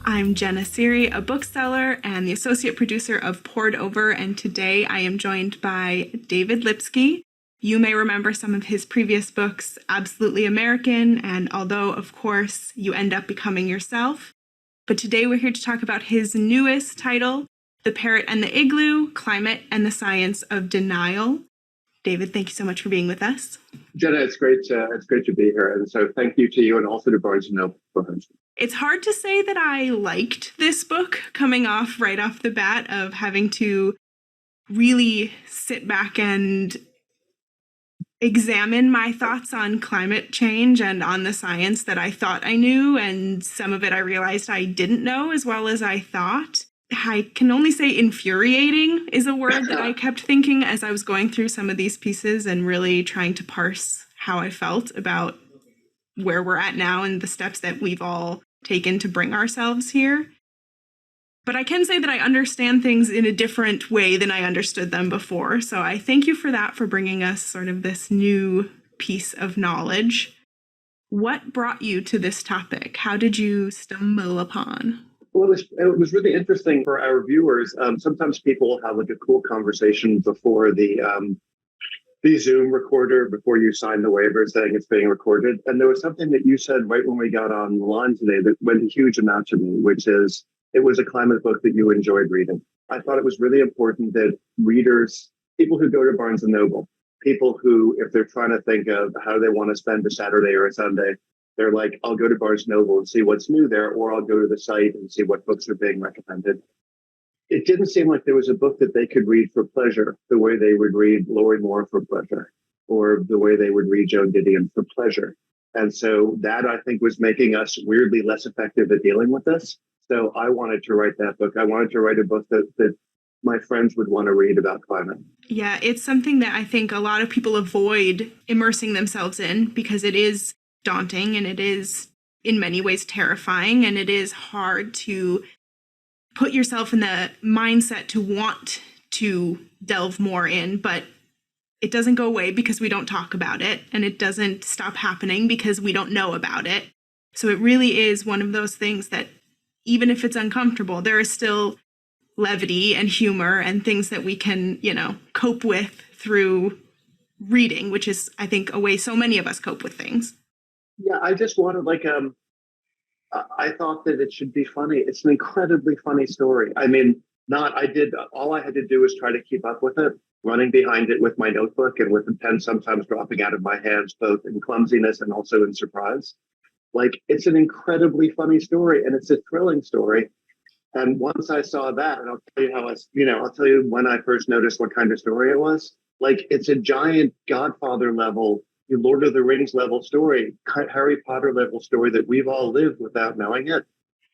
I'm Jenna Seery, a bookseller and the associate producer of Poured Over, and today I am joined by David Lipsky. You may remember some of his previous books, Absolutely American, and Although, of course, You End Up Becoming Yourself. But today we're here to talk about his newest title, The Parrot and the Igloo, Climate and the Science of Denial. David, thank you so much for being with us. Jenna, it's great to be here. And so thank you to you and also to Barnes & Noble for hosting. It's hard to say that I liked this book coming off right off the bat of having to really sit back and examine my thoughts on climate change and on the science that I thought I knew, and some of it I realized I didn't know as well as I thought. I can only say infuriating is a word that I kept thinking as I was going through some of these pieces and really trying to parse how I felt about where we're at now and the steps that we've all taken to bring ourselves here. But I can say that I understand things in a different way than I understood them before. So I thank you for that, for bringing us sort of this new piece of knowledge. What brought you to this topic? How did you stumble upon? Well, it was really interesting for our viewers. Sometimes people have like a cool conversation before the Zoom recorder, before you sign the waiver saying it's being recorded. And there was something that you said right when we got on the line today that went a huge amount to me, which is it was a climate book that you enjoyed reading. I thought it was really important that readers, people who go to Barnes & Noble, people who, if they're trying to think of how they want to spend a Saturday or a Sunday, they're like, I'll go to Barnes & Noble and see what's new there, or I'll go to the site and see what books are being recommended. It didn't seem like there was a book that they could read for pleasure the way they would read Lorrie Moore for pleasure, or the way they would read Joan Didion for pleasure. And so that, I think, was making us weirdly less effective at dealing with this. So I wanted to write that book. I wanted to write a book that my friends would want to read about climate. Yeah, it's something that I think a lot of people avoid immersing themselves in because it is daunting and it is in many ways terrifying, and it is hard to put yourself in the mindset to want to delve more in, but it doesn't go away because we don't talk about it, and it doesn't stop happening because we don't know about it. So it really is one of those things that even if it's uncomfortable, there is still levity and humor and things that we can, cope with through reading, which is, I think, a way so many of us cope with things. Yeah, I just wanted I thought that it should be funny. It's an incredibly funny story. I mean, all I had to do was try to keep up with it, running behind it with my notebook and with the pen sometimes dropping out of my hands, both in clumsiness and also in surprise. It's an incredibly funny story, and it's a thrilling story. And once I saw that, and I'll tell you I'll tell you when I first noticed what kind of story it was. It's a giant Godfather level, Lord of the Rings level story, Harry Potter level story that we've all lived without knowing it.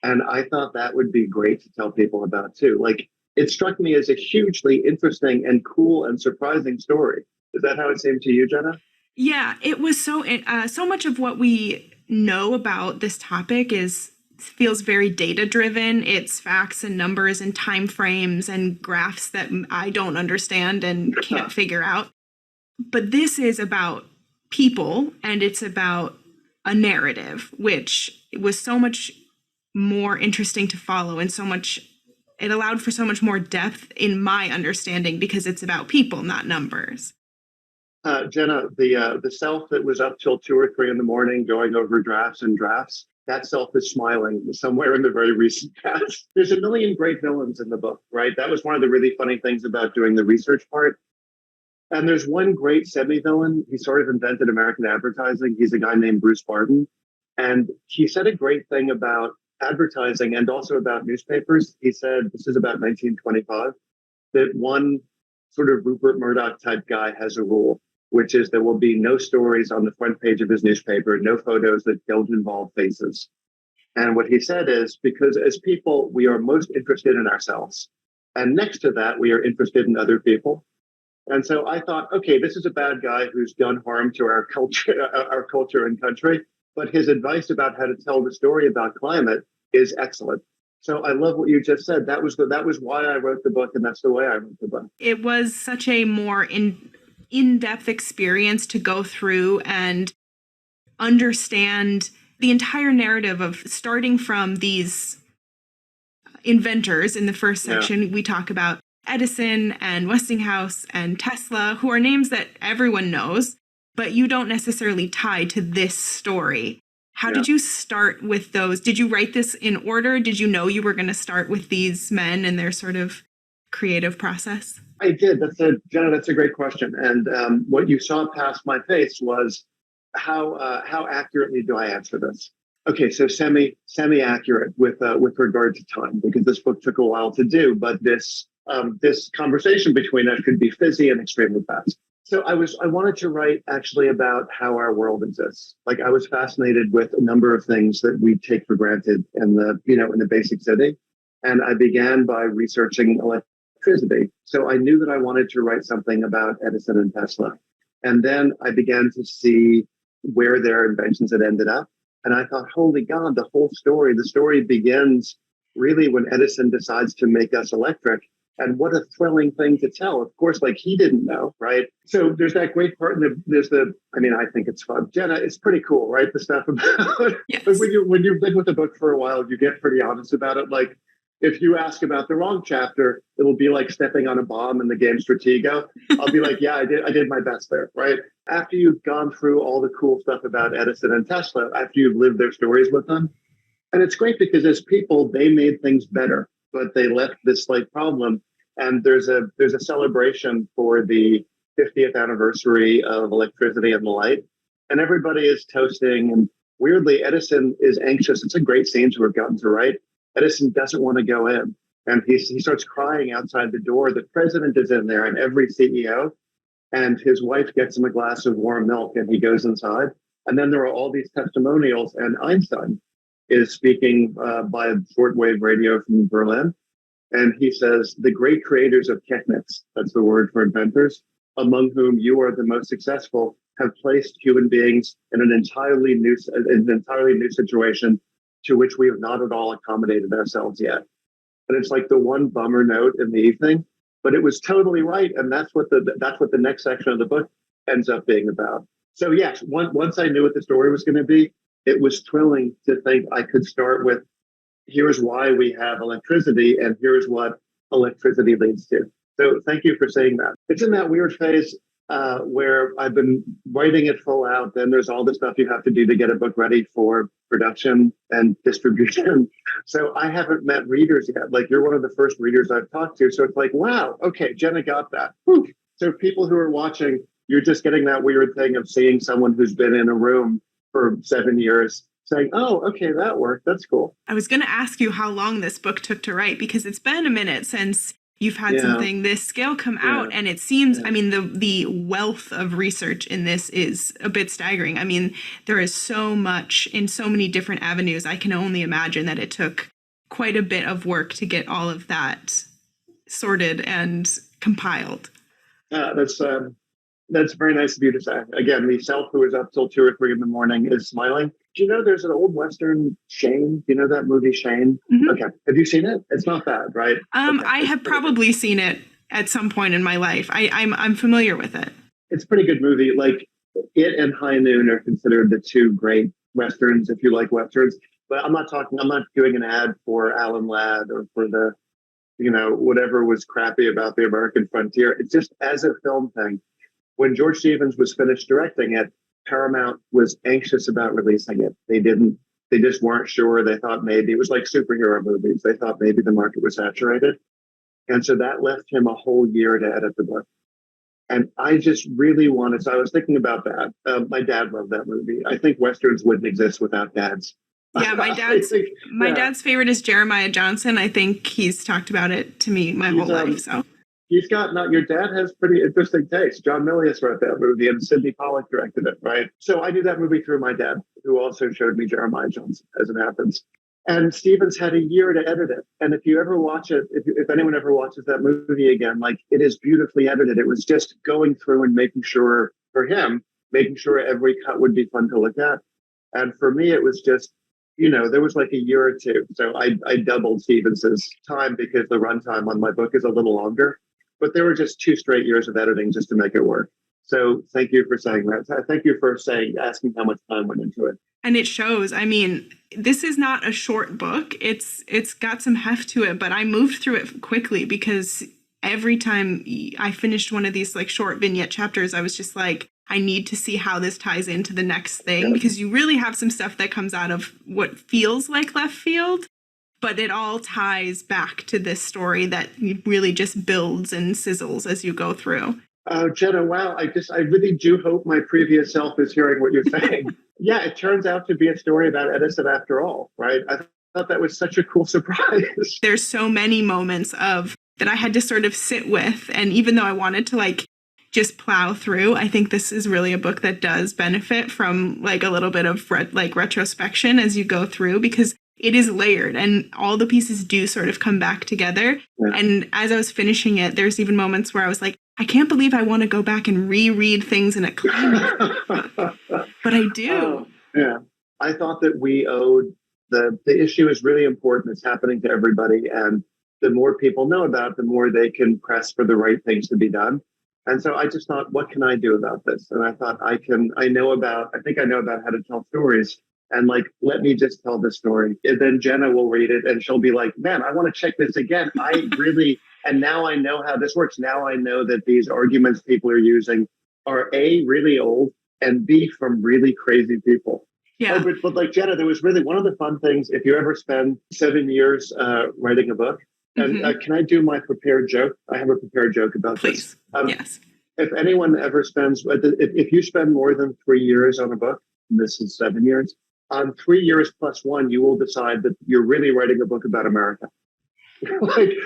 And I thought that would be great to tell people about too. It struck me as a hugely interesting and cool and surprising story. Is that how it seemed to you, Jenna? Yeah, it was so much of what we know about this topic feels very data driven. It's facts and numbers and time frames and graphs that I don't understand and can't figure out. But this is about people, and it's about a narrative, which was so much more interesting to follow, and it allowed for so much more depth in my understanding because it's about people, not numbers. Jenna, the self that was up till 2 or 3 in the morning going over drafts, that self is smiling somewhere in the very recent past. There's a million great villains in the book, right? That was one of the really funny things about doing the research part. And there's one great semi-villain. He sort of invented American advertising. He's a guy named Bruce Barton. And he said a great thing about advertising and also about newspapers. He said, this is about 1925, that one sort of Rupert Murdoch type guy has a rule, which is there will be no stories on the front page of his newspaper, no photos that don't involve faces. And what he said is, because as people, we are most interested in ourselves. And next to that, we are interested in other people. And so I thought, okay, this is a bad guy who's done harm to our culture and country, but his advice about how to tell the story about climate is excellent. So I love what you just said. That was why I wrote the book, and that's the way I wrote the book. It was such a more in-depth experience to go through and understand the entire narrative of starting from these inventors. In the first Yeah. section, we talk about Edison and Westinghouse and Tesla, who are names that everyone knows, but you don't necessarily tie to this story. How did you start with those? Did you write this in order? Did you know you were going to start with these men and their sort of creative process? I did. Jenna, that's a great question. And what you saw past my face was how accurately do I answer this? Okay, so semi accurate with regard to time, because this book took a while to do, but this conversation between us could be fizzy and extremely fast. So I wanted to write actually about how our world exists. Like, I was fascinated with a number of things that we take for granted in the basic city. And I began by researching electricity. So I knew that I wanted to write something about Edison and Tesla. And then I began to see where their inventions had ended up. And I thought, holy God, the story begins really when Edison decides to make us electric. And what a thrilling thing to tell. Of course, like, he didn't know, right? So there's that great part. I think it's fun. Jenna, it's pretty cool, right? The stuff about, Yes. But when you've been with a book for a while, you get pretty honest about it. Like, if you ask about the wrong chapter, it'll be like stepping on a bomb in the game Stratego. I'll be like, yeah, I did my best there, right? After you've gone through all the cool stuff about Edison and Tesla, after you've lived their stories with them. And it's great because as people, they made things better, but they left this slight problem. And there's a celebration for the 50th anniversary of electricity and the light. And everybody is toasting. And weirdly, Edison is anxious. It's a great scene to have gotten to write. Edison doesn't want to go in. And he starts crying outside the door. The president is in there and every CEO. And his wife gets him a glass of warm milk and he goes inside. And then there are all these testimonials. And Einstein is speaking by shortwave radio from Berlin. And he says, the great creators of technics, that's the word for inventors, among whom you are the most successful, have placed human beings in an entirely new situation to which we have not at all accommodated ourselves yet. And it's like the one bummer note in the evening, but it was totally right. And that's what the next section of the book ends up being about. So yes, once I knew what the story was going to be, it was thrilling to think I could start with, here's why we have electricity and here's what electricity leads to. So thank you for saying that. It's in that weird phase where I've been writing it full out. Then there's all the stuff you have to do to get a book ready for production and distribution. So I haven't met readers yet. Like, you're one of the first readers I've talked to. So it's like, wow, okay, Jenna got that. Whew. So people who are watching, you're just getting that weird thing of seeing someone who's been in a room for 7 years saying, oh, okay, that worked. That's cool. I was going to ask you how long this book took to write, because it's been a minute since you've had something this scale come out. And it seems, I mean, the wealth of research in this is a bit staggering. I mean, there is so much in so many different avenues. I can only imagine that it took quite a bit of work to get all of that sorted and compiled. That's very nice of you to say. Again, the self who is up till 2 or 3 in the morning is smiling. Do you know there's an old Western, Shane? Do you know that movie, Shane? Mm-hmm. Okay. Have you seen it? It's not bad, right? Okay. I have probably seen it at some point in my life. I'm familiar with it. It's a pretty good movie. Like, it and High Noon are considered the two great Westerns, if you like Westerns. But I'm not doing an ad for Alan Ladd or for the, whatever was crappy about the American frontier. It's just as a film thing. When George Stevens was finished directing it, Paramount was anxious about releasing it. They just weren't sure. They thought maybe it was like superhero movies. They thought maybe the market was saturated. And so that left him a whole year to edit the book. And I just really wanted, so I was thinking about that. My dad loved that movie. I think Westerns wouldn't exist without dads. Yeah, my dad's favorite is Jeremiah Johnson. I think he's talked about it to me my whole life. So he's got, your dad has pretty interesting taste. John Milius wrote that movie and Sidney Pollack directed it, right? So I knew that movie through my dad, who also showed me Jeremiah Johnson, as it happens. And Stevens had a year to edit it. And if you ever watch it, if anyone ever watches that movie again, like, it is beautifully edited. It was just going through and making sure every cut would be fun to look at. And for me, it was just, there was like a year or two. So I doubled Stevens's time because the runtime on my book is a little longer. But there were just 2 straight years of editing just to make it work. So thank you for saying that. Thank you for asking how much time went into it. And it shows. I mean, this is not a short book. It's got some heft to it, but I moved through it quickly because every time I finished one of these like short vignette chapters, I was just like, I need to see how this ties into the next thing, because you really have some stuff that comes out of what feels like left field, but it all ties back to this story that really just builds and sizzles as you go through. Oh, Jenna, wow. I really do hope my previous self is hearing what you're saying. Yeah, it turns out to be a story about Edison after all, right? I thought that was such a cool surprise. There's so many moments of that I had to sort of sit with. And even though I wanted to like just plow through, I think this is really a book that does benefit from like a little bit of retrospection as you go through, because it is layered and all the pieces do sort of come back together. Yeah. And as I was finishing it, there's even moments where I was like, I can't believe I want to go back and reread things in a climate. But I do. Yeah. I thought that we owed the issue is really important. It's happening to everybody. And the more people know about it, the more they can press for the right things to be done. And so I just thought, what can I do about this? And I thought I think I know about how to tell stories. And like, let me just tell this story. And then Jenna will read it and she'll be like, man, I want to check this again. And now I know how this works. Now I know that these arguments people are using are A, really old, and B, from really crazy people. Yeah. Oh, but like Jenna, there was really one of the fun things, if you ever spend 7 years writing a book, and can I do my prepared joke? I have a prepared joke about this. Yes. If anyone ever if you spend more than 3 years on a book, and this is 7 years, on 3 years plus one, you will decide that you're really writing a book about America.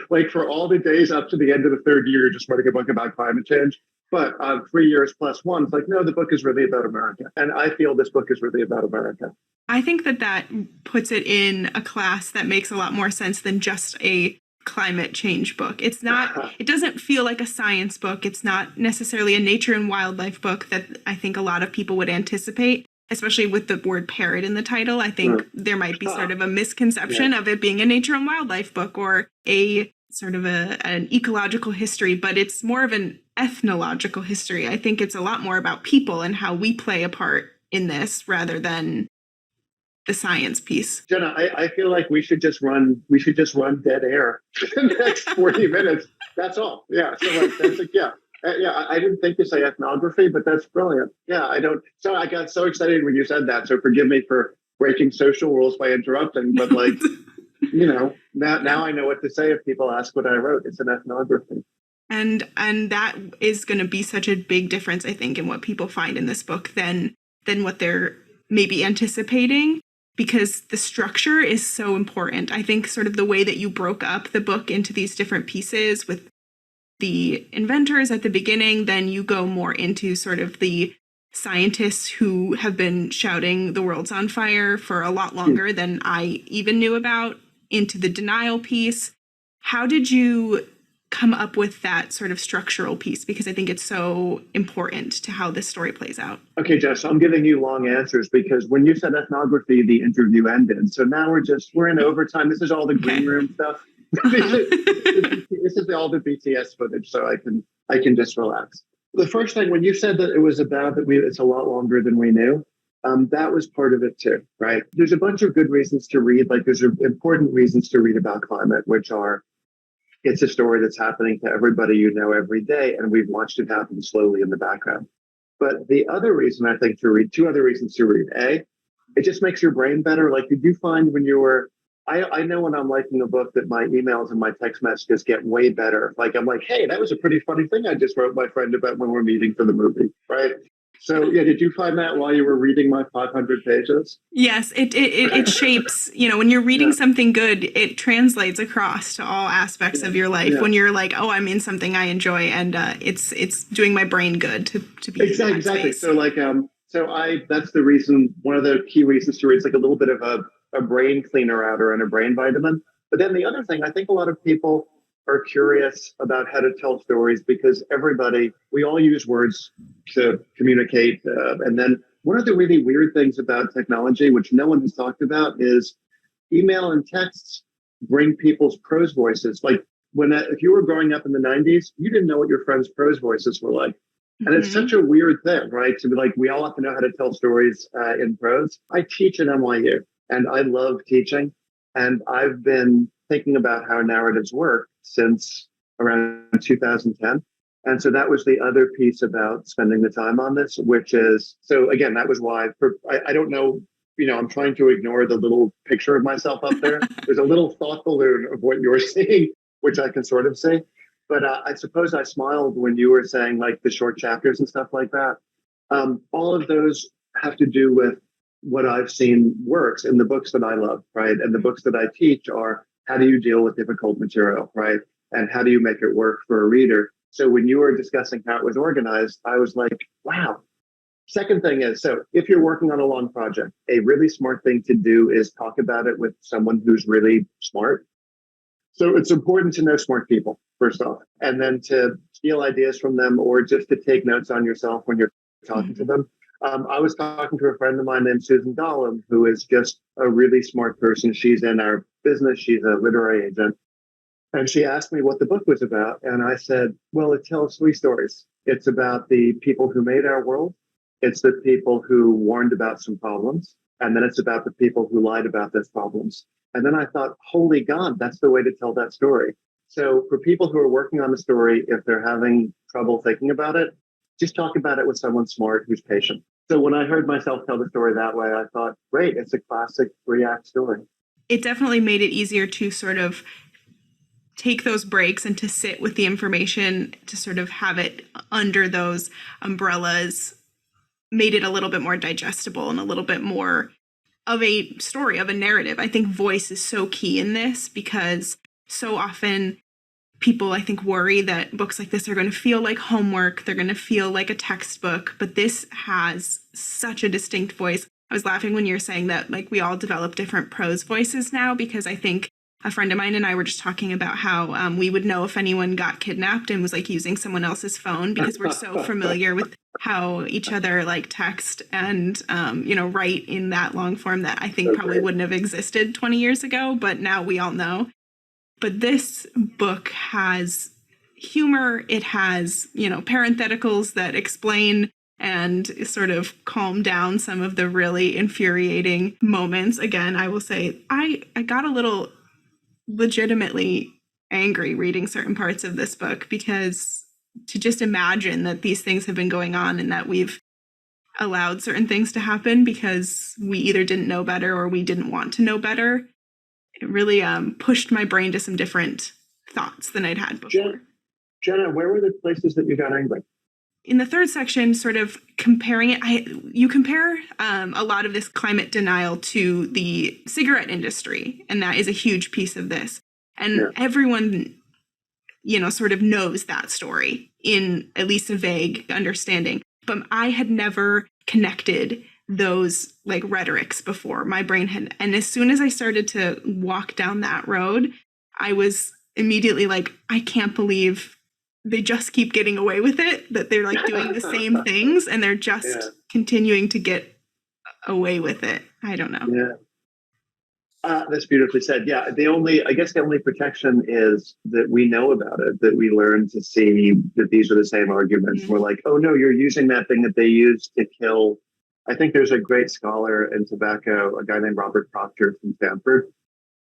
like for all the days up to the end of the third year, you're just writing a book about climate change. But on 3 years plus one, it's like, no, the book is really about America. And I feel this book is really about America. I think that puts it in a class that makes a lot more sense than just a climate change book. It's not, it doesn't feel like a science book. It's not necessarily a nature and wildlife book that I think a lot of people would anticipate, especially with the word parrot in the title. I think there might be sort of a misconception of it being a nature and wildlife book or a sort of an ecological history, but it's more of an ethnological history. I think it's a lot more about people and how we play a part in this rather than the science piece. Jenna, I feel like we should just run dead air in the next 40 minutes. That's all. Yeah. So like that's like, yeah. Yeah, I didn't think to say ethnography, but that's brilliant. Yeah, so I got so excited when you said that. So forgive me for breaking social rules by interrupting, but like, now I know what to say if people ask what I wrote. It's an ethnography. And that is going to be such a big difference, I think, in what people find in this book than what they're maybe anticipating, because the structure is so important. I think sort of the way that you broke up the book into these different pieces with the inventors at the beginning, then you go more into sort of the scientists who have been shouting the world's on fire for a lot longer than I even knew about, into the denial piece. How did you come up with that sort of structural piece? Because I think it's so important to how this story plays out. Okay, Jess, I'm giving you long answers because when you said ethnography, the interview ended. So now we're in overtime. This is all the green room stuff. This is all the BTS footage, so I can just relax. The first thing, when you said that it was about it's a lot longer than we knew, that was part of it too, right? There's a bunch of good reasons to read. Like there's important reasons to read about climate, which are it's a story that's happening to everybody you know every day, and we've watched it happen slowly in the background. But the other reason I think to read, two other reasons to read: A, it just makes your brain better. Like, did you find when you were I know when I'm liking a book that my emails and my text messages get way better. Like I'm like, hey, that was a pretty funny thing I just wrote my friend about when we're meeting for the movie, right? So yeah, did you find that while you were reading my 500 pages? Yes, it shapes, when you're reading something good, it translates across to all aspects of your life. When you're like, oh, I'm in something I enjoy, and it's doing my brain good to be exactly. in that space. So like that's the reason, one of the key reasons to read. It's like a little bit of a brain cleaner outer and a brain vitamin. But then the other thing, I think a lot of people are curious about how to tell stories because we all use words to communicate. And then one of the really weird things about technology, which no one has talked about, is email and texts bring people's prose voices. Like if you were growing up in the 90s, you didn't know what your friends' prose voices were like. And it's such a weird thing, right? To be like, we all have to know how to tell stories in prose. I teach at NYU. And I love teaching. And I've been thinking about how narratives work since around 2010. And so that was the other piece about spending the time on this, which is, so again, that was why I don't know, I'm trying to ignore the little picture of myself up there. There's a little thought balloon of what you're seeing, which I can sort of see. But I suppose I smiled when you were saying like the short chapters and stuff like that. All of those have to do with what I've seen works in the books that I love, right? And the books that I teach are how do you deal with difficult material, right? And how do you make it work for a reader? So when you were discussing how it was organized, I was like, wow. Second thing is, so if you're working on a long project, a really smart thing to do is talk about it with someone who's really smart. So it's important to know smart people, first off, and then to steal ideas from them or just to take notes on yourself when you're talking to them. I was talking to a friend of mine named Susan Gollum, who is just a really smart person. She's in our business. She's a literary agent. And she asked me what the book was about. And I said, well, it tells three stories. It's about the people who made our world. It's the people who warned about some problems. And then it's about the people who lied about those problems. And then I thought, holy God, that's the way to tell that story. So for people who are working on the story, if they're having trouble thinking about it, just talk about it with someone smart who's patient. So when I heard myself tell the story that way, I thought, great, it's a classic 3-act story. It definitely made it easier to sort of take those breaks and to sit with the information, to sort of have it under those umbrellas, made it a little bit more digestible and a little bit more of a story, of a narrative. I think voice is so key in this because so often people, I think, worry that books like this are going to feel like homework. They're going to feel like a textbook, but this has such a distinct voice. I was laughing when you were saying that, like, we all develop different prose voices now, because I think a friend of mine and I were just talking about how we would know if anyone got kidnapped and was like using someone else's phone, because we're so familiar with how each other like text and, write in that long form that I think probably wouldn't have existed 20 years ago, but now we all know. But this book has humor. It has, parentheticals that explain and sort of calm down some of the really infuriating moments. Again, I will say I got a little legitimately angry reading certain parts of this book, because to just imagine that these things have been going on and that we've allowed certain things to happen because we either didn't know better or we didn't want to know better, it really pushed my brain to some different thoughts than I'd had before. Jenna, where were the places that you got angry? In the third section, sort of comparing it, you compare a lot of this climate denial to the cigarette industry, and that is a huge piece of this. And everyone, sort of knows that story in at least a vague understanding. But I had never connected those like rhetorics before. My brain had, and as soon as I started to walk down that road, I was immediately like, I can't believe they just keep getting away with it, that they're like doing the same things and they're just continuing to get away with it. I don't know. Yeah. That's beautifully said. Yeah. The only protection is that we know about it, that we learn to see that these are the same arguments. We're like, oh no, you're using that thing that they used to kill. I think there's a great scholar in tobacco, a guy named Robert Proctor from Stanford,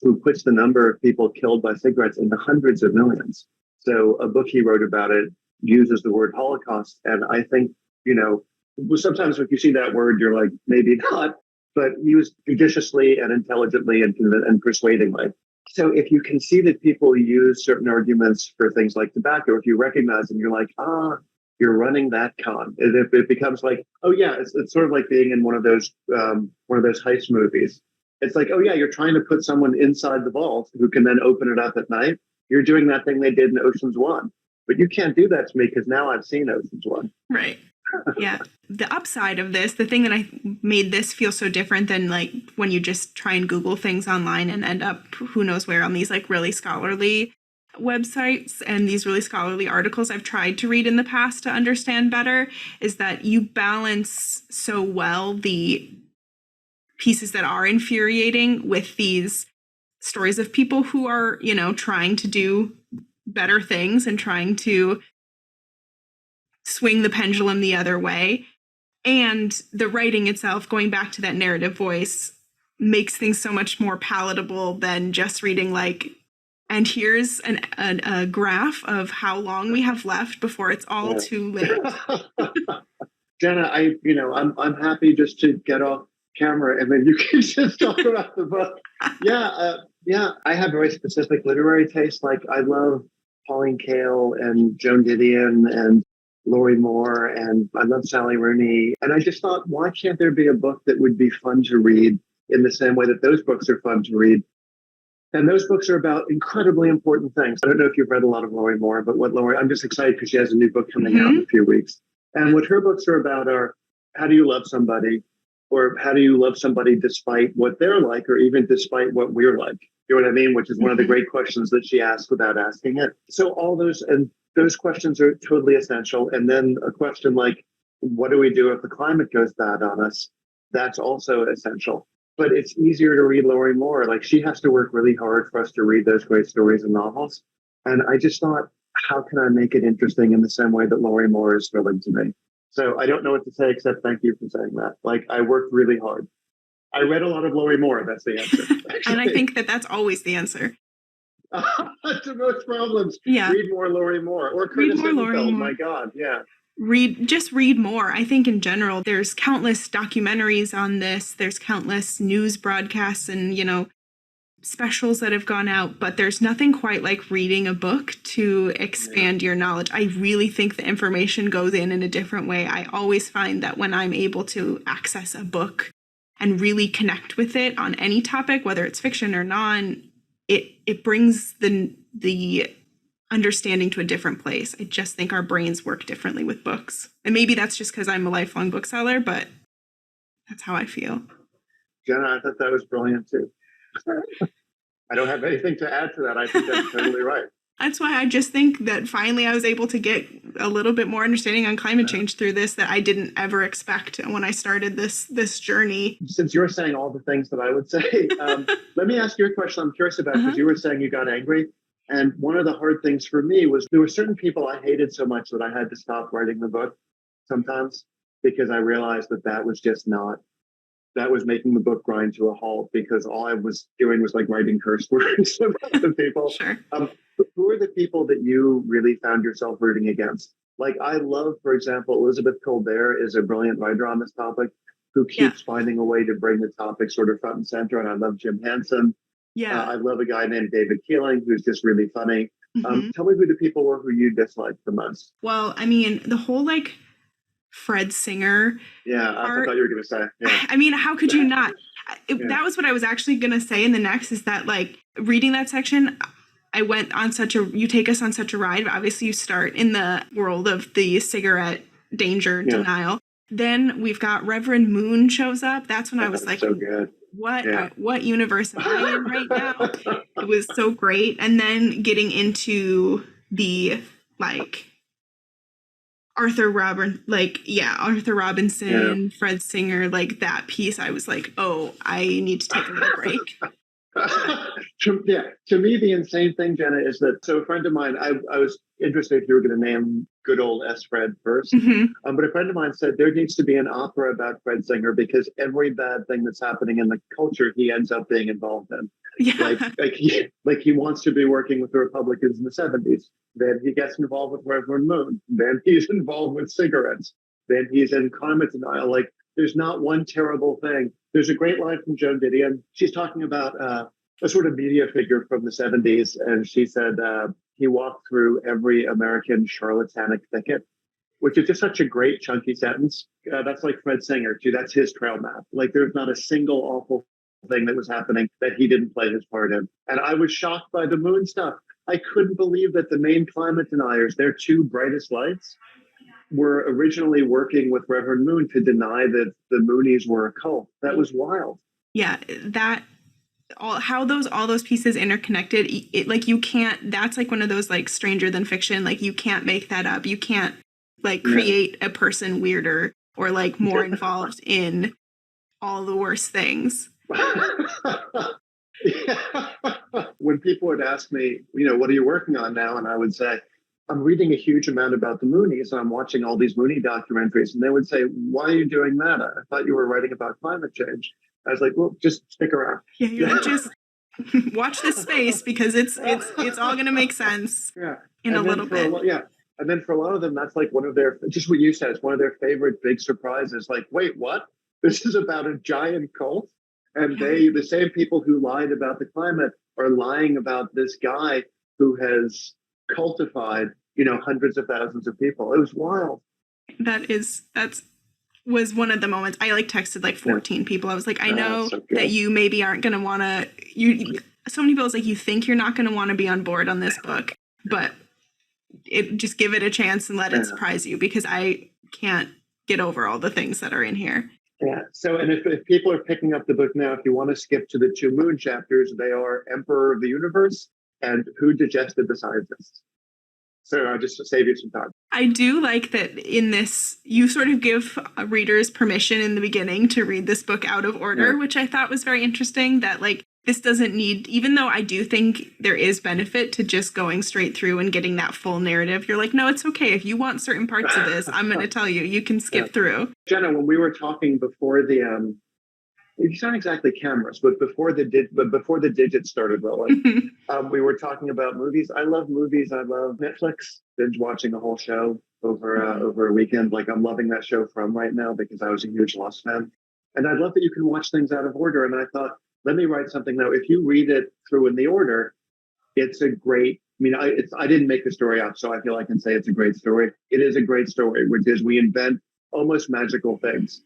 who puts the number of people killed by cigarettes in the hundreds of millions. So a book he wrote about it uses the word Holocaust. And I think, sometimes if you see that word, you're like, maybe not, but used judiciously and intelligently and persuadingly. So if you can see that people use certain arguments for things like tobacco, if you recognize them, you're like, you're running that con. It becomes like, oh yeah, it's sort of like being in one of those heist movies. It's like, oh yeah, you're trying to put someone inside the vault who can then open it up at night. You're doing that thing they did in Ocean's 1. But you can't do that to me because now I've seen Ocean's 1. Right. Yeah. The upside of this, the thing that I made this feel so different than like when you just try and Google things online and end up who knows where on these like really scholarly websites and these really scholarly articles I've tried to read in the past to understand better, is that you balance so well the pieces that are infuriating with these stories of people who are, trying to do better things and trying to swing the pendulum the other way. And the writing itself, going back to that narrative voice, makes things so much more palatable than just reading like, and here's a graph of how long we have left before it's all too late. Jenna, I'm happy just to get off camera and then you can just talk about the book. Yeah, I have very specific literary tastes. Like I love Pauline Kael and Joan Didion and Lorrie Moore, and I love Sally Rooney. And I just thought, why can't there be a book that would be fun to read in the same way that those books are fun to read? And those books are about incredibly important things. I don't know if you've read a lot of Lorrie Moore, but I'm just excited because she has a new book coming out in a few weeks. And what her books are about are how do you love somebody, or how do you love somebody despite what they're like, or even despite what we're like? You know what I mean? Which is one of the great questions that she asks without asking it. So all those questions are totally essential. And then a question like, what do we do if the climate goes bad on us? That's also essential. But it's easier to read Lorrie Moore. Like she has to work really hard for us to read those great stories and novels. And I just thought, how can I make it interesting in the same way that Lorrie Moore is thrilling to me? So I don't know what to say except thank you for saying that. Like I worked really hard. I read a lot of Lorrie Moore. That's the answer. And I think that that's always the answer. To most problems. Yeah. Read more Lorrie Moore or Curtis Sittenfeld. My God. Yeah. Read more. I think in general, there's countless documentaries on this. There's countless news broadcasts and, specials that have gone out, but there's nothing quite like reading a book to expand your knowledge. I really think the information goes in a different way. I always find that when I'm able to access a book and really connect with it on any topic, whether it's fiction or non, it brings the understanding to a different place. I just think our brains work differently with books. And maybe that's just because I'm a lifelong bookseller, but that's how I feel. Jenna, I thought that was brilliant too. I don't have anything to add to that. I think that's totally right. That's why I just think that finally I was able to get a little bit more understanding on climate change through this that I didn't ever expect when I started this journey. Since you're saying all the things that I would say, let me ask you a question I'm curious about, because you were saying you got angry. And one of the hard things for me was there were certain people I hated so much that I had to stop writing the book sometimes, because I realized that was just not, that was making the book grind to a halt, because all I was doing was like writing curse words about the people. Sure. Who are the people that you really found yourself rooting against? Like I love, for example, Elizabeth Colbert is a brilliant writer on this topic who keeps finding a way to bring the topic sort of front and center. And I love Jim Hansen. Yeah. I love a guy named David Keeling who's just really funny. Tell me who the people were who you disliked the most. Well, I mean, the whole like Fred Singer. Yeah, I thought you were going to say. Yeah. I mean, how could you not? That was what I was actually going to say in the next, is that like reading that section, I went on you take us on such a ride. Obviously, you start in the world of the cigarette danger denial. Then we've got Reverend Moon shows up. That's when I was like, so good. What universe am I in right now? It was so great. And then getting into the like Arthur Robinson, Fred Singer, like that piece, I was like, oh, I need to take a little break. To me, the insane thing, Jenna, is that, so a friend of mine, I was interested if you were going to name good old S. Fred first, but a friend of mine said there needs to be an opera about Fred Singer, because every bad thing that's happening in the culture, he ends up being involved in. Yeah. Like he wants to be working with the Republicans in the 70s. Then he gets involved with Reverend Moon. Then he's involved with cigarettes. Then he's in climate denial. Like there's not one terrible thing. There's a great line from Joan Didion. She's talking about a sort of media figure from the 70s. And she said he walked through every American charlatanic thicket, which is just such a great chunky sentence. That's like Fred Singer too. That's his trail map. Like there's not a single awful thing that was happening that he didn't play his part in. And I was shocked by the Moon stuff. I couldn't believe that the main climate deniers, their two brightest lights, were originally working with Reverend Moon to deny that the Moonies were a cult. That was wild. Yeah, all those pieces interconnected. Like you can't. That's like one of those like stranger than fiction. Like you can't make that up. You can't like create a person weirder or like more involved in all the worst things. When people would ask me, what are you working on now? And I would say, I'm reading a huge amount about the Moonies, and I'm watching all these Mooney documentaries. And they would say, why are you doing that? I thought you were writing about climate change. I was like, well, just stick around. Yeah, you're like, just watch this space because it's all going to make sense Yeah. in a little bit. And then for a lot of them, that's like one of their, just what you said, it's one of their favorite big surprises. Like, wait, what? This is about a giant cult? And the same people who lied about the climate are lying about this guy who has cultified, hundreds of thousands of people. It was wild. That's was one of the moments I texted 14 people. I was like, I know that you maybe aren't going to want to, so many people, it's like, you think you're not going to want to be on board on this book, but just give it a chance and let it surprise you, because I can't get over all the things that are in here. Yeah. So, and if people are picking up the book now, if you want to skip to the 2 Moon chapters, they are Emperor of the Universe and Who Digested the Scientists. So I'll just save you some time. I do like that in this, you sort of give readers permission in the beginning to read this book out of order, which I thought was very interesting, that this doesn't need, even though I do think there is benefit to just going straight through and getting that full narrative, you're like, no, it's okay. If you want certain parts of this, I'm going to tell you, you can skip through. Jenna, when we were talking before the, it's not exactly cameras, but before the digits started rolling, we were talking about movies. I love movies. I love Netflix. Binge watching a whole show over a weekend. I'm loving that show From right now because I was a huge Lost fan, and I love that you can watch things out of order. And I thought, let me write something now. If you read it through in the order, it's a great. I didn't make the story up, so I feel I can say it's a great story. It is a great story, which is we invent almost magical things.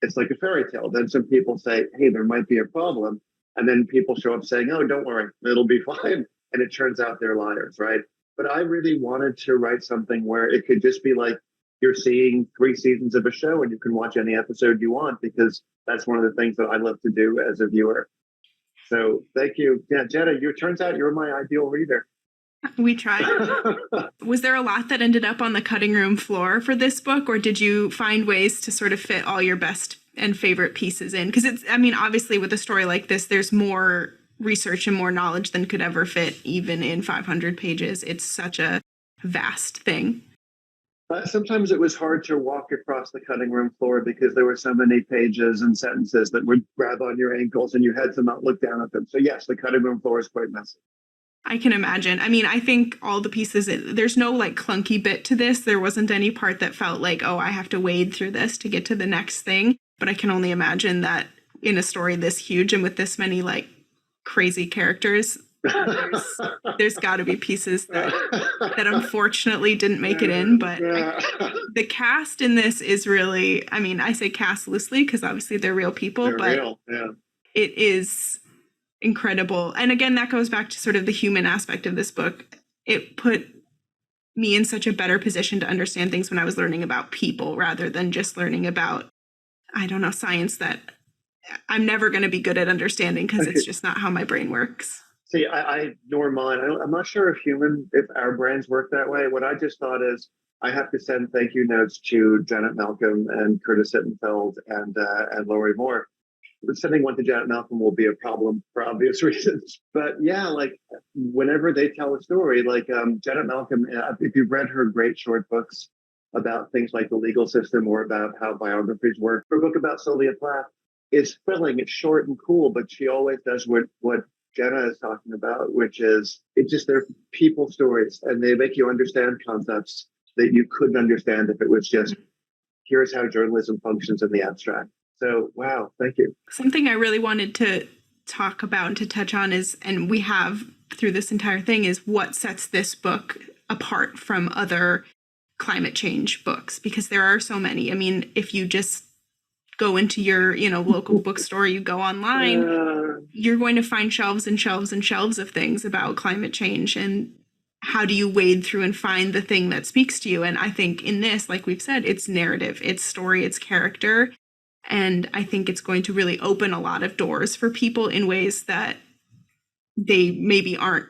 It's like a fairy tale. Then some people say, hey, there might be a problem. And then people show up saying, oh, don't worry, it'll be fine. And it turns out they're liars, right? But I really wanted to write something where it could just be like you're seeing 3 seasons of a show and you can watch any episode you want, because that's one of the things that I love to do as a viewer. So thank you. Yeah, Jenna, it turns out you're my ideal reader. We tried. Was there a lot that ended up on the cutting room floor for this book, or did you find ways to sort of fit all your best and favorite pieces in? Because obviously with a story like this, there's more research and more knowledge than could ever fit even in 500 pages. It's such a vast thing. Sometimes it was hard to walk across the cutting room floor because there were so many pages and sentences that would grab on your ankles and you had to not look down at them. So yes, the cutting room floor is quite messy. I can imagine. I think all the pieces, there's no clunky bit to this. There wasn't any part that felt like, oh, I have to wade through this to get to the next thing. But I can only imagine that in a story this huge and with this many crazy characters, there's got to be pieces that unfortunately didn't make it in. But the cast in this is really, I say cast loosely because obviously they're real people, it is incredible. And again, that goes back to sort of the human aspect of this book. It put me in such a better position to understand things when I was learning about people rather than just learning about, science that I'm never going to be good at understanding because it's just not how my brain works. See, I nor mine. I'm not sure if our brains work that way. What I just thought is I have to send thank you notes to Janet Malcolm and Curtis Sittenfeld and Lorrie Moore. Sending one to Janet Malcolm will be a problem for obvious reasons. But yeah, whenever they tell a story, Janet Malcolm, if you've read her great short books about things like the legal system or about how biographies work, her book about Sylvia Plath is thrilling. It's short and cool, but she always does what Jenna is talking about, which is they're people stories and they make you understand concepts that you couldn't understand if it was just here's how journalism functions in the abstract. So, wow, thank you. Something I really wanted to talk about and to touch on is, and we have through this entire thing, is what sets this book apart from other climate change books, because there are so many. If you just go into your, local bookstore, you go online, you're going to find shelves and shelves and shelves of things about climate change. And how do you wade through and find the thing that speaks to you? And I think in this, like we've said, it's narrative, it's story, it's character. And I think it's going to really open a lot of doors for people in ways that they maybe aren't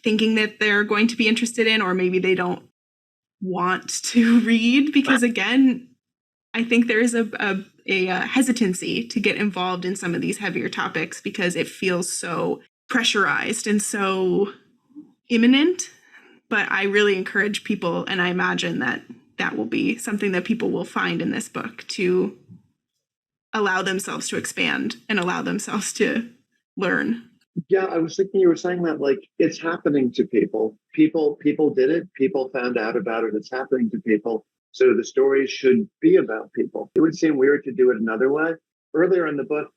thinking that they're going to be interested in, or maybe they don't want to read. Because again, I think there is a hesitancy to get involved in some of these heavier topics because it feels so pressurized and so imminent. But I really encourage people, and I imagine that will be something that people will find in this book, to allow themselves to expand and allow themselves to learn. Yeah, I was thinking you were saying that like it's happening to people. People did it. People found out about it. It's happening to people. So the story should be about people. It would seem weird to do it another way. Earlier in the book,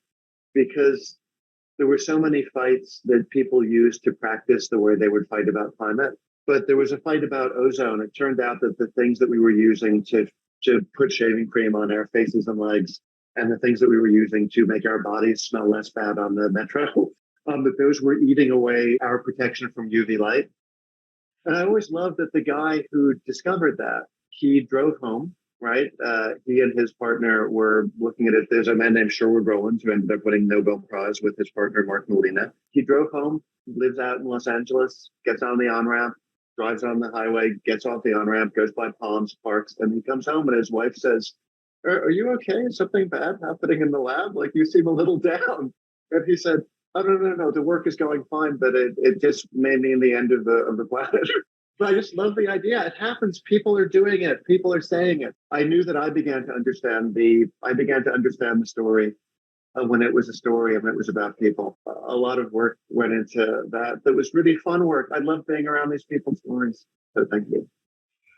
because there were so many fights that people used to practice the way they would fight about climate. But there was a fight about ozone. It turned out that the things that we were using to put shaving cream on our faces and legs, and the things that we were using to make our bodies smell less bad on the metro, that those were eating away our protection from UV light. And I always loved that the guy who discovered that, he drove home, right? He and his partner were looking at it. There's a man named Sherwood Rowlands who ended up winning Nobel Prize with his partner, Mark Molina. He drove home, lives out in Los Angeles, gets on the on-ramp, drives on the highway, gets off the on-ramp, goes by Palms, parks, and he comes home and his wife says, are you okay? Is something bad happening in the lab? Like, you seem a little down. And he said, oh, no. The work is going fine, but it just may mean the end of the planet. But I just love the idea. It happens. People are doing it. People are saying it. I knew that I began to understand the story when it was a story and it was about people. A lot of work went into that. That was really fun work. I love being around these people's stories. So thank you.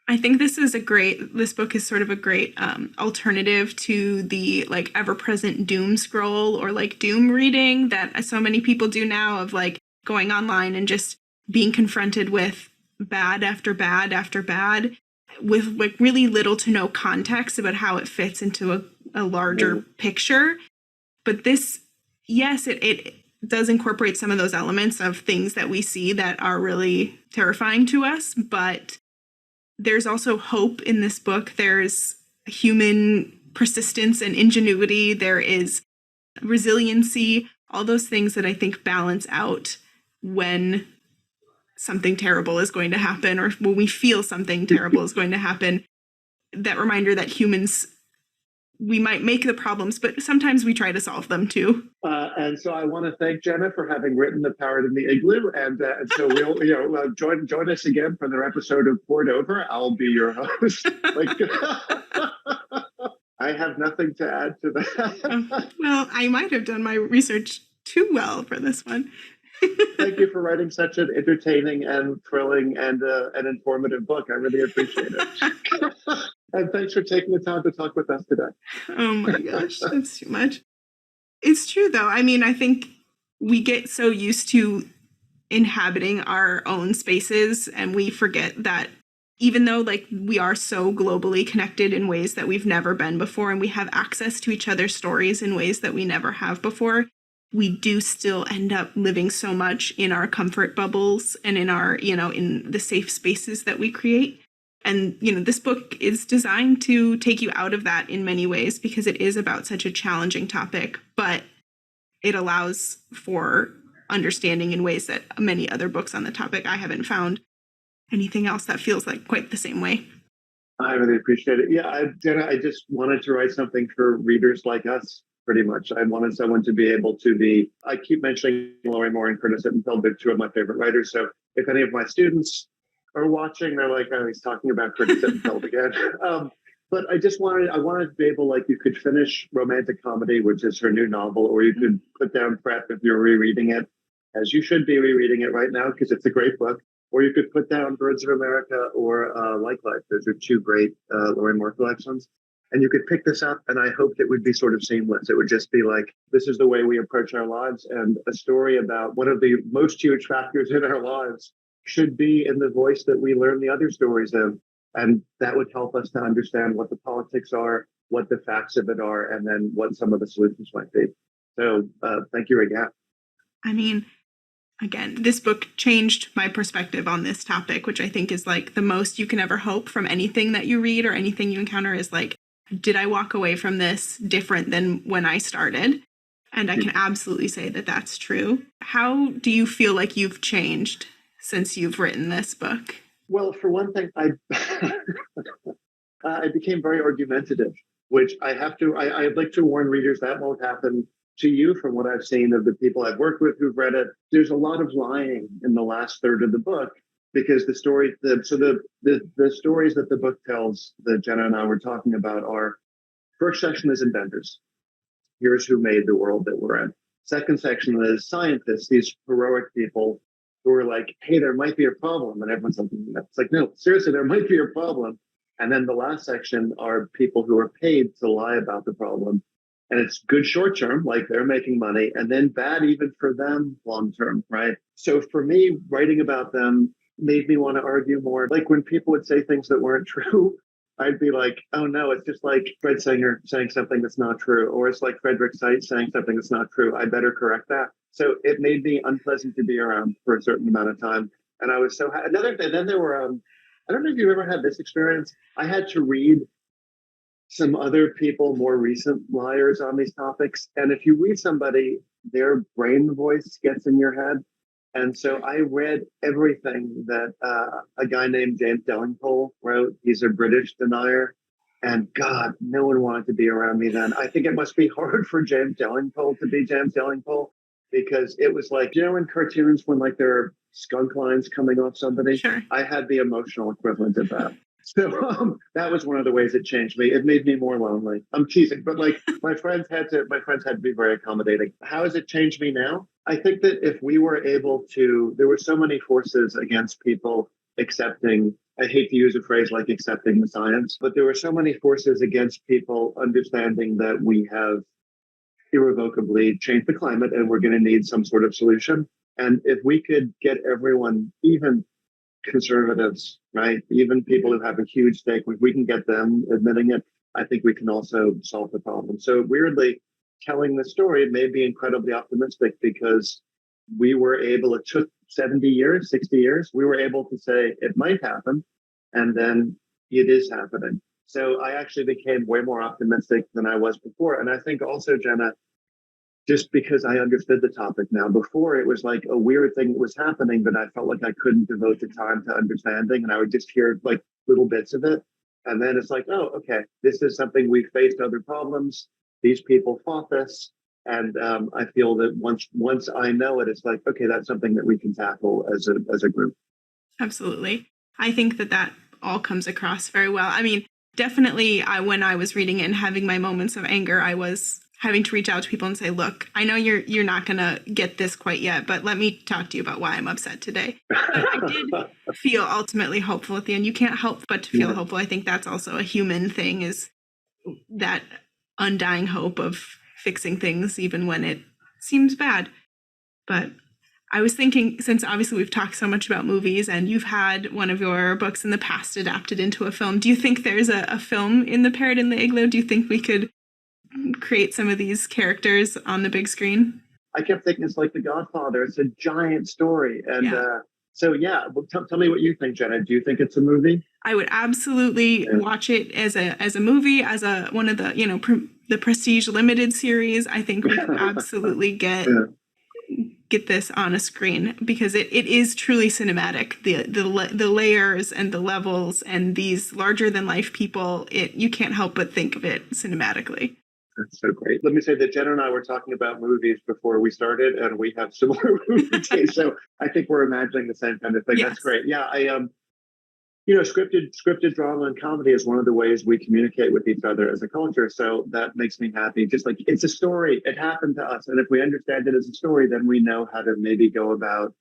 I think this book is sort of a great alternative to the like ever-present doom scroll or like doom reading that so many people do now, of like going online and just being confronted with bad after bad after bad with like really little to no context about how it fits into a larger picture. But this, yes, it does incorporate some of those elements of things that we see that are really terrifying to us, but there's also hope in this book. There's human persistence and ingenuity. There is resiliency, all those things that I think balance out when something terrible is going to happen, or when we feel something terrible is going to happen. That reminder that humans, we might make the problems, but sometimes we try to solve them too. And so I want to thank Jenna for having written The Parrot in the Igloo. And so we'll join us again for another episode of Poured Over. I'll be your host. I have nothing to add to that. Well, I might have done my research too well for this one. Thank you for writing such an entertaining and thrilling and an informative book. I really appreciate it. And thanks for taking the time to talk with us today. Oh my gosh, that's too much. It's true, though. I mean, I think we get so used to inhabiting our own spaces, and we forget that even though like we are so globally connected in ways that we've never been before, and we have access to each other's stories in ways that we never have before, we do still end up living so much in our comfort bubbles and in our, in the safe spaces that we create. And, this book is designed to take you out of that in many ways because it is about such a challenging topic, but it allows for understanding in ways that many other books on the topic I haven't found anything else that feels like quite the same way. I really appreciate it. Yeah, Jenna, I just wanted to write something for readers like us, pretty much. I wanted someone to be able to be, I keep mentioning Lorrie Moore and Curtis Sittenfeld, they're two of my favorite writers. So if any of my students are watching, they're like, oh, he's talking about Curtis Sittenfeld again. But I wanted to be able, like, you could finish Romantic Comedy, which is her new novel, or you could put down Prep if you're rereading it, as you should be rereading it right now, because it's a great book. Or you could put down Birds of America or Like Life. Those are two great Lorrie Moore collections. And you could pick this up, and I hoped it would be sort of seamless. It would just be like, this is the way we approach our lives, and a story about one of the most huge factors in our lives should be in the voice that we learn the other stories in. And that would help us to understand what the politics are, what the facts of it are, and then what some of the solutions might be. So thank you again. I mean, again, this book changed my perspective on this topic, which I think is like the most you can ever hope from anything that you read or anything you encounter is like, did I walk away from this different than when I started? And I can absolutely say that that's true. How do you feel like you've changed since you've written this book? Well, for one thing, I became very argumentative, which I'd like to warn readers that won't happen to you from what I've seen of the people I've worked with who've read it. There's a lot of lying in the last third of the book because the stories that the book tells that Jenna and I were talking about are, first section is inventors. Here's who made the world that we're in. Second section is scientists, these heroic people who are like, hey, there might be a problem. And everyone's like, it's like, no, seriously, there might be a problem. And then the last section are people who are paid to lie about the problem. And it's good short term, like they're making money, and then bad even for them long term, right? So for me, writing about them made me want to argue more. Like when people would say things that weren't true, I'd be like, oh no, it's just like Fred Sanger saying something that's not true, or it's like Frederick Seitz saying something that's not true. I better correct that. So it made me unpleasant to be around for a certain amount of time. And I was so another thing. Then there were, I don't know if you've ever had this experience. I had to read some other people, more recent liars on these topics. And if you read somebody, their brain voice gets in your head. And so I read everything that a guy named James Delingpole wrote. He's a British denier. And God, no one wanted to be around me then. I think it must be hard for James Delingpole to be James Delingpole, because it was like, you know, in cartoons when like there are skunk lines coming off somebody, Sure. I had the emotional equivalent of that. So that was one of the ways it changed me. It made me more lonely. I'm teasing, but like my friends had to be very accommodating. How has it changed me now? I think that if we were able to, there were so many forces against people accepting, I hate to use a phrase like accepting the science, but there were so many forces against people understanding that we have irrevocably changed the climate and we're going to need some sort of solution. And if we could get everyone, even conservatives, right? Even people who have a huge stake, if we can get them admitting it, I think we can also solve the problem. So weirdly, telling the story may be incredibly optimistic because we were able, it took 70 years, 60 years, we were able to say it might happen, and then it is happening. So I actually became way more optimistic than I was before. And I think also, Jenna, just because I understood the topic now. Before, it was like a weird thing that was happening, but I felt like I couldn't devote the time to understanding, and I would just hear like little bits of it. And then it's like, oh, okay, this is something we faced other problems. These people fought this. And I feel that once I know it, it's like, okay, that's something that we can tackle as a group. Absolutely. I think that all comes across very well. I mean, definitely when I was reading it and having my moments of anger, I was having to reach out to people and say, look, I know you're not going to get this quite yet, but let me talk to you about why I'm upset today. But I did feel ultimately hopeful at the end. You can't help but to feel hopeful. I think that's also a human thing, is that undying hope of fixing things even when it seems bad. But I was thinking, since obviously we've talked so much about movies and you've had one of your books in the past adapted into a film, do you think there's a film in The Parrot and the Igloo? Do you think we could create some of these characters on the big screen? I kept thinking it's like The Godfather. It's a giant story. And so, well, tell me what you think, Jenna. Do you think it's a movie? I would absolutely watch it as a movie, as one of the, the Prestige Limited series. I think we could absolutely get this on a screen, because it is truly cinematic. The layers and the levels and these larger than life people, you can't help but think of it cinematically. That's so great. Let me say that Jenna and I were talking about movies before we started, and we have similar movie tastes. So I think we're imagining the same kind of thing. Yes. That's great. Yeah, scripted drama and comedy is one of the ways we communicate with each other as a culture. So that makes me happy. Just like, it's a story. It happened to us. And if we understand it as a story, then we know how to maybe go about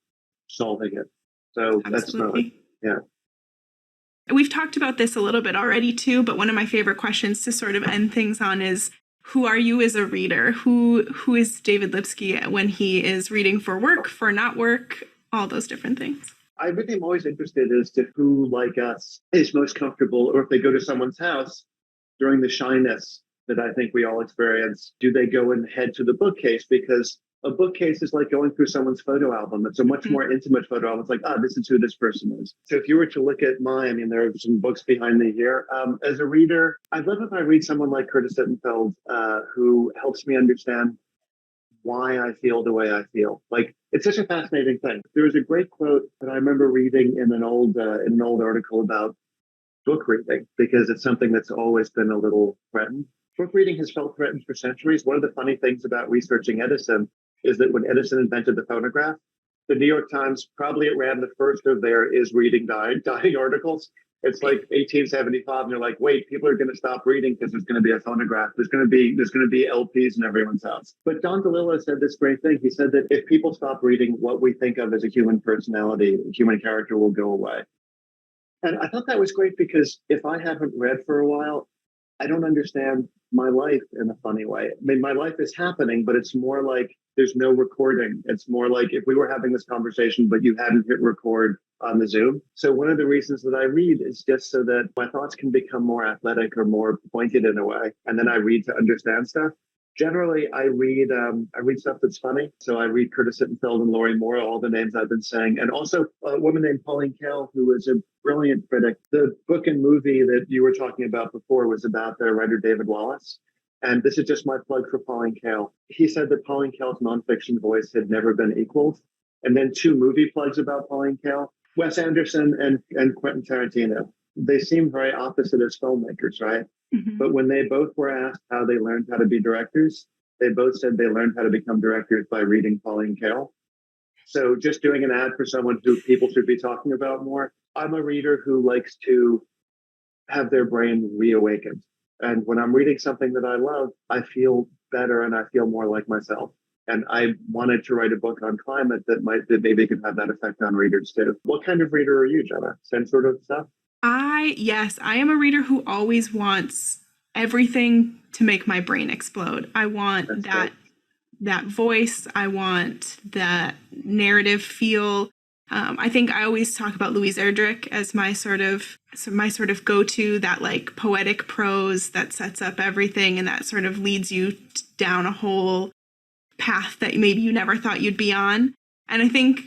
solving it. So absolutely. That's not, We've talked about this a little bit already too, but one of my favorite questions to sort of end things on is, who are you as a reader? Who is David Lipsky when he is reading for work, for not work, all those different things? I really am always interested as to who, like us, is most comfortable, or if they go to someone's house during the shyness that I think we all experience, do they go and head to the bookcase? Because a bookcase is like going through someone's photo album. It's a much more intimate photo album. It's like, this is who this person is. So if you were to look at mine, I mean, there are some books behind me here. As a reader, I'd love if I read someone like Curtis Sittenfeld, who helps me understand why I feel the way I feel. Like, it's such a fascinating thing. There was a great quote that I remember reading in an old article about book reading, because it's something that's always been a little threatened. Book reading has felt threatened for centuries. One of the funny things about researching Edison is that when Edison invented the phonograph, the New York Times, probably it ran the first of their is reading dying articles. It's like 1875, and they're like, wait, people are going to stop reading because there's going to be a phonograph. There's going to be LPs in everyone's house. But Don DeLillo said this great thing. He said that if people stop reading, what we think of as a human personality, human character will go away. And I thought that was great because if I haven't read for a while, I don't understand my life in a funny way. I mean, my life is happening, but it's more like there's no recording. It's more like if we were having this conversation, but you hadn't hit record on the Zoom. So one of the reasons that I read is just so that my thoughts can become more athletic or more pointed in a way. And then I read to understand stuff. Generally, I read stuff that's funny. So I read Curtis Sittenfeld and Lorrie Moore, all the names I've been saying, and also a woman named Pauline Kael, who is a brilliant critic. The book and movie that you were talking about before was about the writer David Wallace. And this is just my plug for Pauline Kael. He said that Pauline Kael's nonfiction voice had never been equaled. And then 2 movie plugs about Pauline Kael. Wes Anderson and Quentin Tarantino. They seem very opposite as filmmakers, right? Mm-hmm. But when they both were asked how they learned how to be directors, they both said they learned how to become directors by reading Pauline Kael. So just doing an ad for someone who people should be talking about more. I'm a reader who likes to have their brain reawakened. And when I'm reading something that I love, I feel better and I feel more like myself. And I wanted to write a book on climate that maybe could have that effect on readers too. What kind of reader are you, Jenna? Same sort of stuff? Yes, I am a reader who always wants everything to make my brain explode. I want that voice. I want that narrative feel. I think I always talk about Louise Erdrich as my sort of go-to, that like poetic prose that sets up everything and that sort of leads you down a whole path that maybe you never thought you'd be on. And I think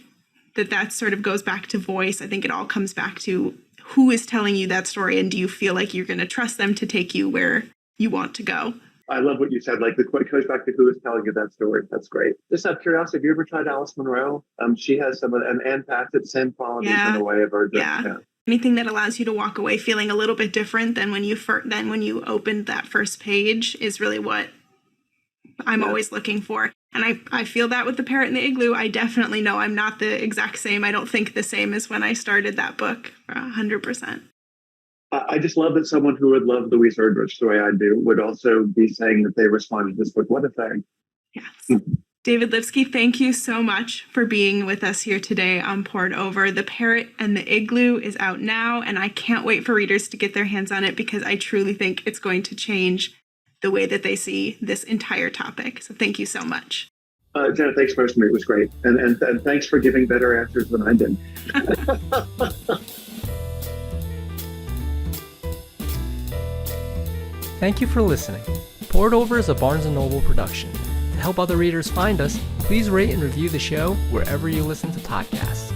that sort of goes back to voice. I think it all comes back to who is telling you that story, and do you feel like you're going to trust them to take you where you want to go? I love what you said. Like it goes back to who is telling you that story. That's great. Just out of curiosity, have you ever tried Alice Munro? She has some of, and Anne Patchett, same qualities in a way of her. Yeah. Anything that allows you to walk away feeling a little bit different than when you opened that first page is really what I'm always looking for. And I feel that with The Parrot and the Igloo. I definitely know I'm not the exact same. I don't think the same as when I started that book, 100%. I just love that someone who would love Louise Erdrich the way I do would also be saying that they responded to this book. What a thing. Yes. David Lipsky, thank you so much for being with us here today on Poured Over. The Parrot and the Igloo is out now, and I can't wait for readers to get their hands on it because I truly think it's going to change the way that they see this entire topic. So thank you so much. Jenna, thanks for hosting me. It was great. And thanks for giving better answers than I did. Thank you for listening. Poured Over is a Barnes & Noble production. To help other readers find us, please rate and review the show wherever you listen to podcasts.